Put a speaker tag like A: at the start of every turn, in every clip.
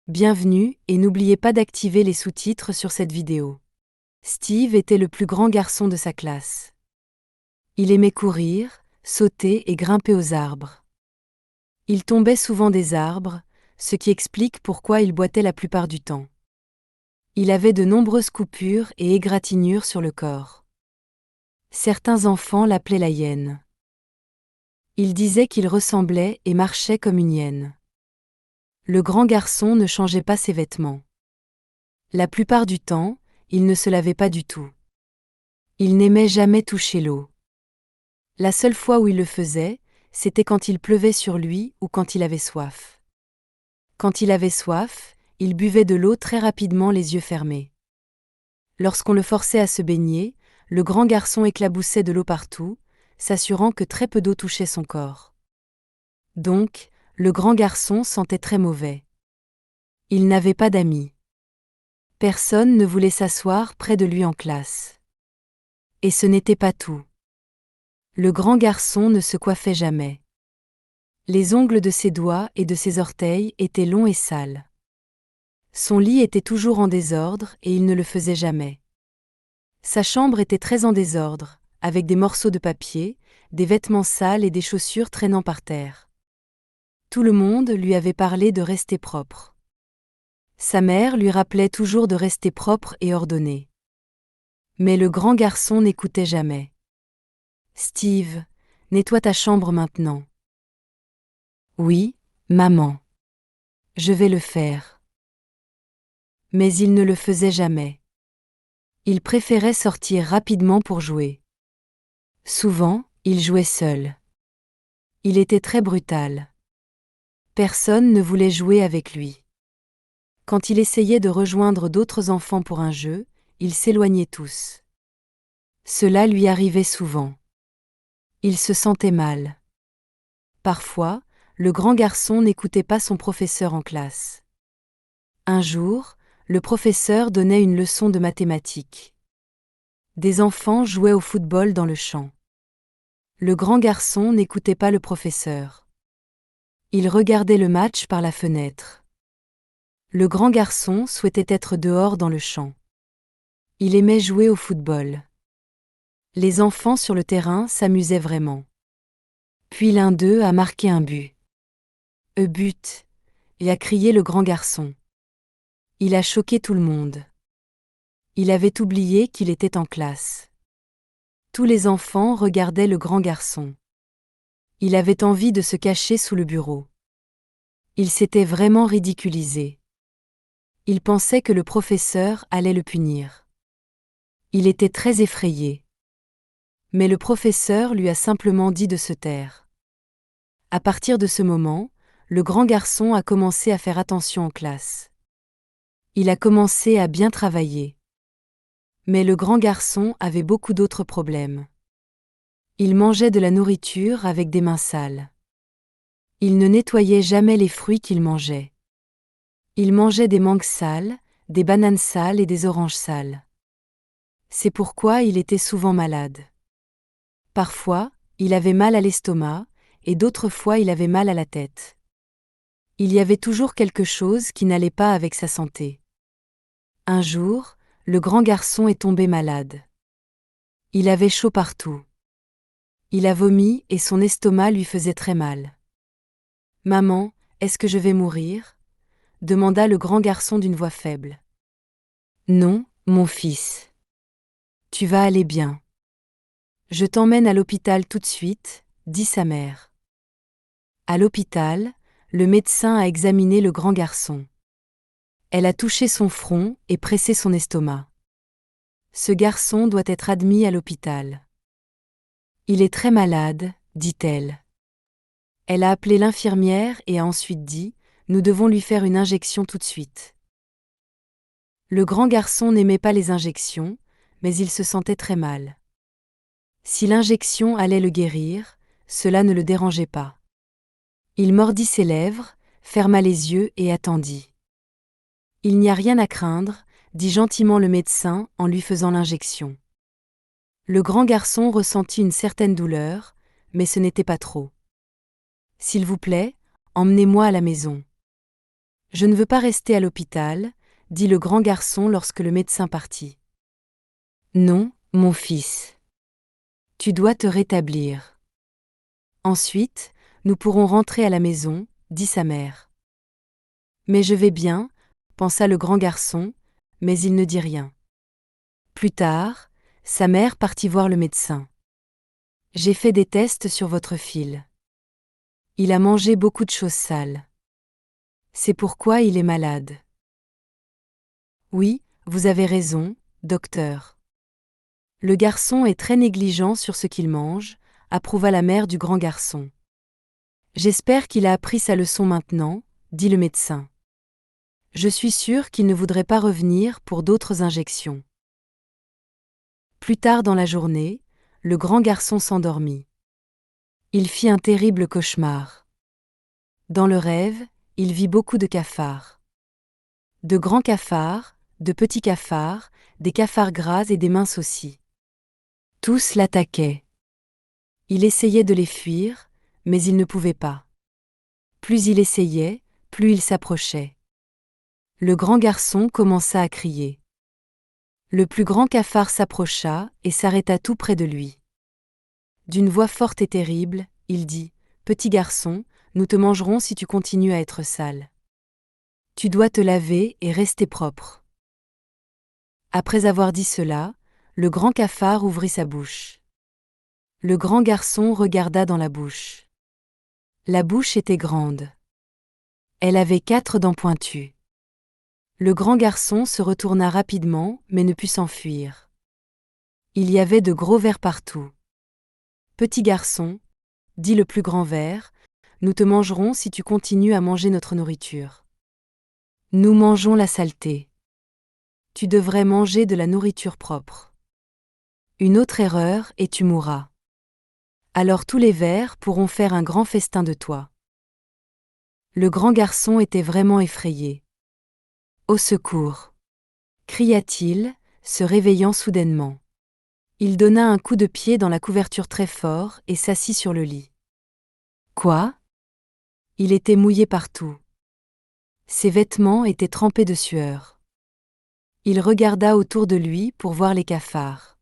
A: Bienvenue et n'oubliez pas d'activer les sous-titres sur cette vidéo. Steve était le plus grand garçon de sa classe. Il aimait courir, sauter et grimper aux arbres. Il tombait souvent des arbres, ce qui explique pourquoi il boitait la plupart du temps. Il avait de nombreuses coupures et égratignures sur le corps. Certains enfants l'appelaient la hyène. Ils disaient qu'il ressemblait et marchait comme une hyène. Le grand garçon ne changeait pas ses vêtements. La plupart du temps, il ne se lavait pas du tout. Il n'aimait jamais toucher l'eau. La seule fois où il le faisait, c'était quand il pleuvait sur lui ou quand il avait soif. Quand il avait soif, il buvait de l'eau très rapidement les yeux fermés. Lorsqu'on le forçait à se baigner, le grand garçon éclaboussait de l'eau partout, s'assurant que très peu d'eau touchait son corps. Donc, le grand garçon sentait très mauvais. Il n'avait pas d'amis. Personne ne voulait s'asseoir près de lui en classe. Et ce n'était pas tout. Le grand garçon ne se coiffait jamais. Les ongles de ses doigts et de ses orteils étaient longs et sales. Son lit était toujours en désordre et il ne le faisait jamais. Sa chambre était très en désordre, avec des morceaux de papier, des vêtements sales et des chaussures traînant par terre. Tout le monde lui avait parlé de rester propre. Sa mère lui rappelait toujours de rester propre et ordonné. Mais le grand garçon n'écoutait jamais. « Steve, nettoie ta chambre maintenant. »« Oui, maman. Je vais le faire. » Mais il ne le faisait jamais. Il préférait sortir rapidement pour jouer. Souvent, il jouait seul. Il était très brutal. Personne ne voulait jouer avec lui. Quand il essayait de rejoindre d'autres enfants pour un jeu, ils s'éloignaient tous. Cela lui arrivait souvent. Il se sentait mal. Parfois, le grand garçon n'écoutait pas son professeur en classe. Un jour, le professeur donnait une leçon de mathématiques. Des enfants jouaient au football dans le champ. Le grand garçon n'écoutait pas le professeur. Il regardait le match par la fenêtre. Le grand garçon souhaitait être dehors dans le champ. Il aimait jouer au football. Les enfants sur le terrain s'amusaient vraiment. Puis l'un d'eux a marqué un but. But !» et a crié le grand garçon. Il a choqué tout le monde. Il avait oublié qu'il était en classe. Tous les enfants regardaient le grand garçon. Il avait envie de se cacher sous le bureau. Il s'était vraiment ridiculisé. Il pensait que le professeur allait le punir. Il était très effrayé. Mais le professeur lui a simplement dit de se taire. À partir de ce moment, le grand garçon a commencé à faire attention en classe. Il a commencé à bien travailler. Mais le grand garçon avait beaucoup d'autres problèmes. Il mangeait de la nourriture avec des mains sales. Il ne nettoyait jamais les fruits qu'il mangeait. Il mangeait des mangues sales, des bananes sales et des oranges sales. C'est pourquoi il était souvent malade. Parfois, il avait mal à l'estomac, et d'autres fois il avait mal à la tête. Il y avait toujours quelque chose qui n'allait pas avec sa santé. Un jour, le grand garçon est tombé malade. Il avait chaud partout. Il a vomi et son estomac lui faisait très mal. « Maman, est-ce que je vais mourir ?» demanda le grand garçon d'une voix faible. « Non, mon fils. Tu vas aller bien. Je t'emmène à l'hôpital tout de suite, » dit sa mère. À l'hôpital, le médecin a examiné le grand garçon. Elle a touché son front et pressé son estomac. Ce garçon doit être admis à l'hôpital. Il est très malade, dit-elle. Elle a appelé l'infirmière et a ensuite dit « Nous devons lui faire une injection tout de suite. » Le grand garçon n'aimait pas les injections, mais il se sentait très mal. Si l'injection allait le guérir, cela ne le dérangeait pas. Il mordit ses lèvres, ferma les yeux et attendit. « Il n'y a rien à craindre, » dit gentiment le médecin en lui faisant l'injection. Le grand garçon ressentit une certaine douleur, mais ce n'était pas trop. « S'il vous plaît, emmenez-moi à la maison. » Je ne veux pas rester à l'hôpital, dit le grand garçon lorsque le médecin partit. Non, mon fils. Tu dois te rétablir. Ensuite, nous pourrons rentrer à la maison, dit sa mère. Mais je vais bien, pensa le grand garçon, mais il ne dit rien. Plus tard, sa mère partit voir le médecin. J'ai fait des tests sur votre fils. Il a mangé beaucoup de choses sales. C'est pourquoi il est malade. Oui, vous avez raison, docteur. Le garçon est très négligent sur ce qu'il mange, approuva la mère du grand garçon. J'espère qu'il a appris sa leçon maintenant, dit le médecin. Je suis sûr qu'il ne voudrait pas revenir pour d'autres injections. Plus tard dans la journée, le grand garçon s'endormit. Il fit un terrible cauchemar. Dans le rêve, il vit beaucoup de cafards. De grands cafards, de petits cafards, des cafards gras et des minces aussi. Tous l'attaquaient. Il essayait de les fuir, mais il ne pouvait pas. Plus il essayait, plus il s'approchait. Le grand garçon commença à crier. Le plus grand cafard s'approcha et s'arrêta tout près de lui. D'une voix forte et terrible, il dit : « Petit garçon, nous te mangerons si tu continues à être sale. Tu dois te laver et rester propre. » Après avoir dit cela, le grand cafard ouvrit sa bouche. Le grand garçon regarda dans la bouche. La bouche était grande. Elle avait 4 dents pointues. Le grand garçon se retourna rapidement, mais ne put s'enfuir. Il y avait de gros vers partout. « Petit garçon, dit le plus grand ver, nous te mangerons si tu continues à manger notre nourriture. Nous mangeons la saleté. Tu devrais manger de la nourriture propre. Une autre erreur et tu mourras. Alors tous les vers pourront faire un grand festin de toi. » Le grand garçon était vraiment effrayé. « Au secours !» cria-t-il, se réveillant soudainement. Il donna un coup de pied dans la couverture très fort et s'assit sur le lit. Quoi ? Il était mouillé partout. Ses vêtements étaient trempés de sueur. Il regarda autour de lui pour voir les cafards.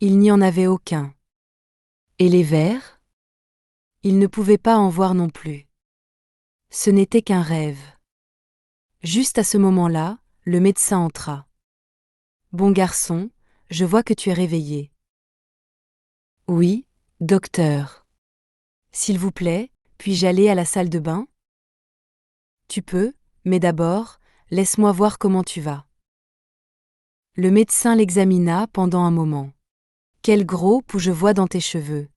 A: Il n'y en avait aucun. Et les vers ? Il ne pouvait pas en voir non plus. Ce n'était qu'un rêve. Juste à ce moment-là, le médecin entra. « Bon garçon, je vois que tu es réveillé. »« Oui, docteur. »« S'il vous plaît, puis-je aller à la salle de bain ? » ?»« Tu peux, mais d'abord, laisse-moi voir comment tu vas. » Le médecin l'examina pendant un moment. « Quel gros pou je vois dans tes cheveux.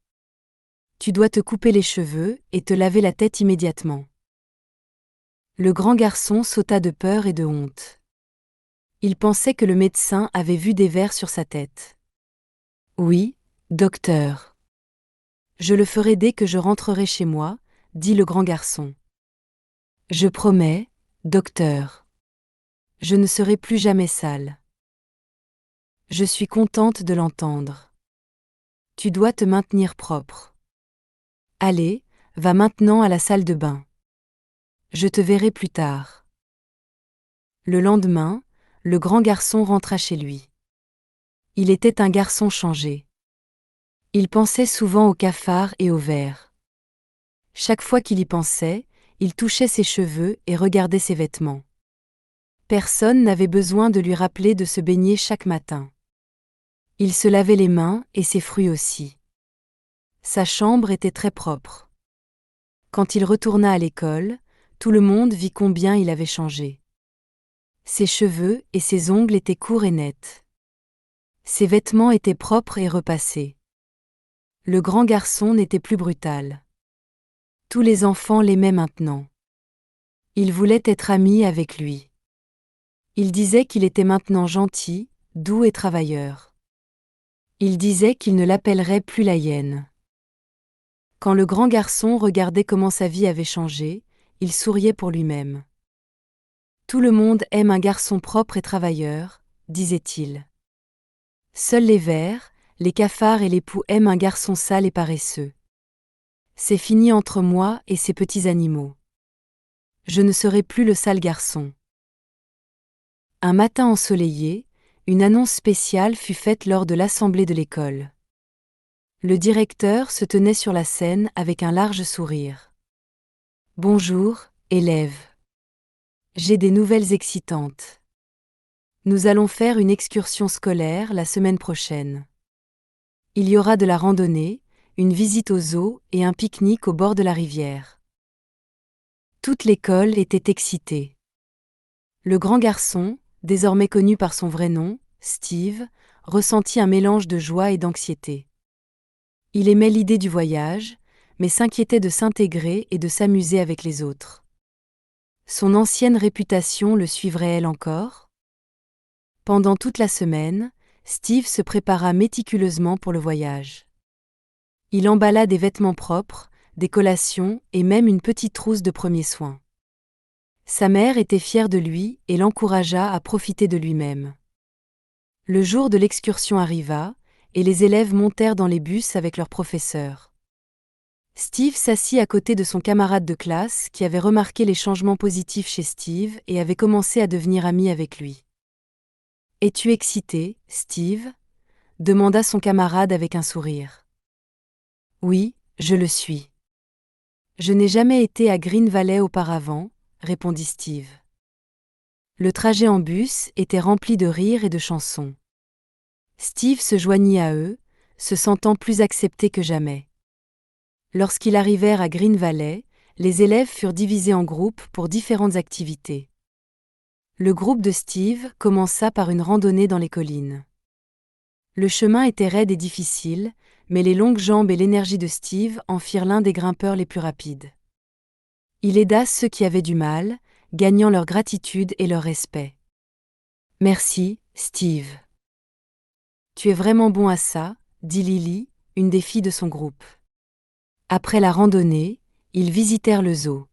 A: Tu dois te couper les cheveux et te laver la tête immédiatement. » Le grand garçon sauta de peur et de honte. Il pensait que le médecin avait vu des vers sur sa tête. « Oui, docteur. Je le ferai dès que je rentrerai chez moi, » dit le grand garçon. « Je promets, docteur. Je ne serai plus jamais sale. » Je suis contente de l'entendre. Tu dois te maintenir propre. Allez, va maintenant à la salle de bain. Je te verrai plus tard. Le lendemain, le grand garçon rentra chez lui. Il était un garçon changé. Il pensait souvent aux cafards et aux vers. Chaque fois qu'il y pensait, il touchait ses cheveux et regardait ses vêtements. Personne n'avait besoin de lui rappeler de se baigner chaque matin. Il se lavait les mains et ses fruits aussi. Sa chambre était très propre. Quand il retourna à l'école, tout le monde vit combien il avait changé. Ses cheveux et ses ongles étaient courts et nets. Ses vêtements étaient propres et repassés. Le grand garçon n'était plus brutal. Tous les enfants l'aimaient maintenant. Ils voulaient être amis avec lui. Ils disaient qu'il était maintenant gentil, doux et travailleur. Ils disaient qu'il ne l'appellerait plus la hyène. Quand le grand garçon regardait comment sa vie avait changé, il souriait pour lui-même. Tout le monde aime un garçon propre et travailleur, disait-il. Seuls les vers, les cafards et les poux aiment un garçon sale et paresseux. C'est fini entre moi et ces petits animaux. Je ne serai plus le sale garçon. Un matin ensoleillé, une annonce spéciale fut faite lors de l'assemblée de l'école. Le directeur se tenait sur la scène avec un large sourire. Bonjour, élèves. J'ai des nouvelles excitantes. Nous allons faire une excursion scolaire la semaine prochaine. Il y aura de la randonnée, une visite au zoo et un pique-nique au bord de la rivière. Toute l'école était excitée. Le grand garçon, désormais connu par son vrai nom, Steve, ressentit un mélange de joie et d'anxiété. Il aimait l'idée du voyage, mais s'inquiétait de s'intégrer et de s'amuser avec les autres. Son ancienne réputation le suivrait-elle encore ? Pendant toute la semaine, Steve se prépara méticuleusement pour le voyage. Il emballa des vêtements propres, des collations et même une petite trousse de premiers soins. Sa mère était fière de lui et l'encouragea à profiter de lui-même. Le jour de l'excursion arriva, et les élèves montèrent dans les bus avec leurs professeurs. Steve s'assit à côté de son camarade de classe qui avait remarqué les changements positifs chez Steve et avait commencé à devenir ami avec lui. « Es-tu excité, Steve ?» demanda son camarade avec un sourire. « Oui, je le suis. Je n'ai jamais été à Green Valley auparavant, » répondit Steve. Le trajet en bus était rempli de rires et de chansons. Steve se joignit à eux, se sentant plus accepté que jamais. Lorsqu'ils arrivèrent à Green Valley, les élèves furent divisés en groupes pour différentes activités. Le groupe de Steve commença par une randonnée dans les collines. Le chemin était raide et difficile, mais les longues jambes et l'énergie de Steve en firent l'un des grimpeurs les plus rapides. Il aida ceux qui avaient du mal, gagnant leur gratitude et leur respect. « Merci, Steve. Tu es vraiment bon à ça, » dit Lily, une des filles de son groupe. Après la randonnée, ils visitèrent le zoo.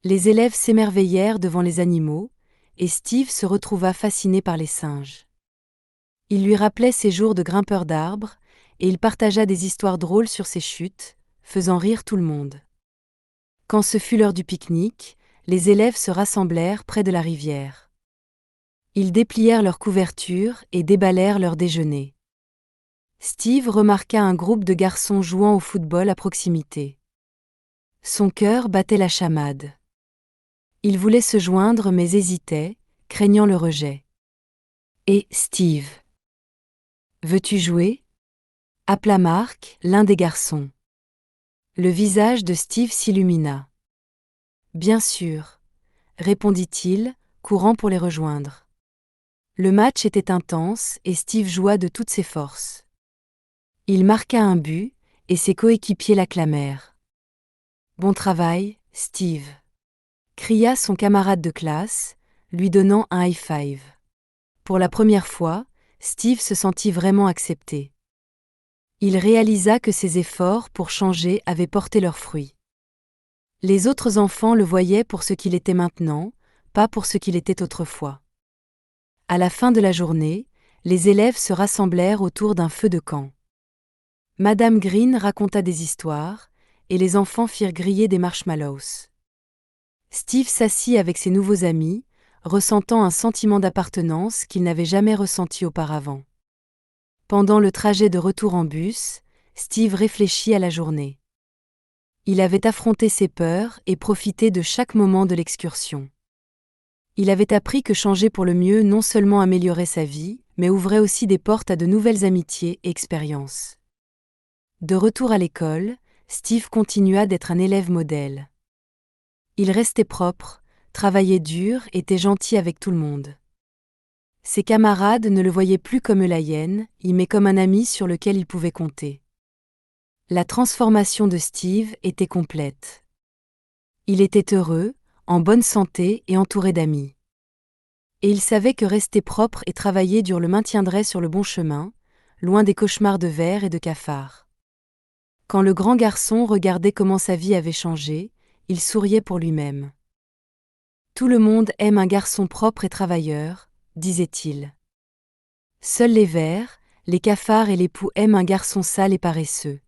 A: Les élèves s'émerveillèrent devant les animaux, et Steve se retrouva fasciné par les singes. Il lui rappelait ses jours de grimpeur d'arbres, et il partagea des histoires drôles sur ses chutes, faisant rire tout le monde. Quand ce fut l'heure du pique-nique, les élèves se rassemblèrent près de la rivière. Ils déplièrent leurs couvertures et déballèrent leur déjeuner. Steve remarqua un groupe de garçons jouant au football à proximité. Son cœur battait la chamade. Il voulait se joindre mais hésitait, craignant le rejet. « Et Steve, veux-tu jouer ?» appela Mark, l'un des garçons. Le visage de Steve s'illumina. « Bien sûr, » répondit-il, courant pour les rejoindre. Le match était intense et Steve joua de toutes ses forces. Il marqua un but, et ses coéquipiers l'acclamèrent. « Bon travail, Steve !» cria son camarade de classe, lui donnant un high-five. Pour la première fois, Steve se sentit vraiment accepté. Il réalisa que ses efforts pour changer avaient porté leurs fruits. Les autres enfants le voyaient pour ce qu'il était maintenant, pas pour ce qu'il était autrefois. À la fin de la journée, les élèves se rassemblèrent autour d'un feu de camp. Madame Green raconta des histoires, et les enfants firent griller des marshmallows. Steve s'assit avec ses nouveaux amis, ressentant un sentiment d'appartenance qu'il n'avait jamais ressenti auparavant. Pendant le trajet de retour en bus, Steve réfléchit à la journée. Il avait affronté ses peurs et profité de chaque moment de l'excursion. Il avait appris que changer pour le mieux non seulement améliorait sa vie, mais ouvrait aussi des portes à de nouvelles amitiés et expériences. De retour à l'école, Steve continua d'être un élève modèle. Il restait propre, travaillait dur et était gentil avec tout le monde. Ses camarades ne le voyaient plus comme Elaine, mais comme un ami sur lequel ils pouvaient compter. La transformation de Steve était complète. Il était heureux, en bonne santé et entouré d'amis. Et il savait que rester propre et travailler dur le maintiendrait sur le bon chemin, loin des cauchemars de vers et de cafards. Quand le grand garçon regardait comment sa vie avait changé, il souriait pour lui-même. « Tout le monde aime un garçon propre et travailleur », disait-il. Seuls les vers, les cafards et les poux aiment un garçon sale et paresseux.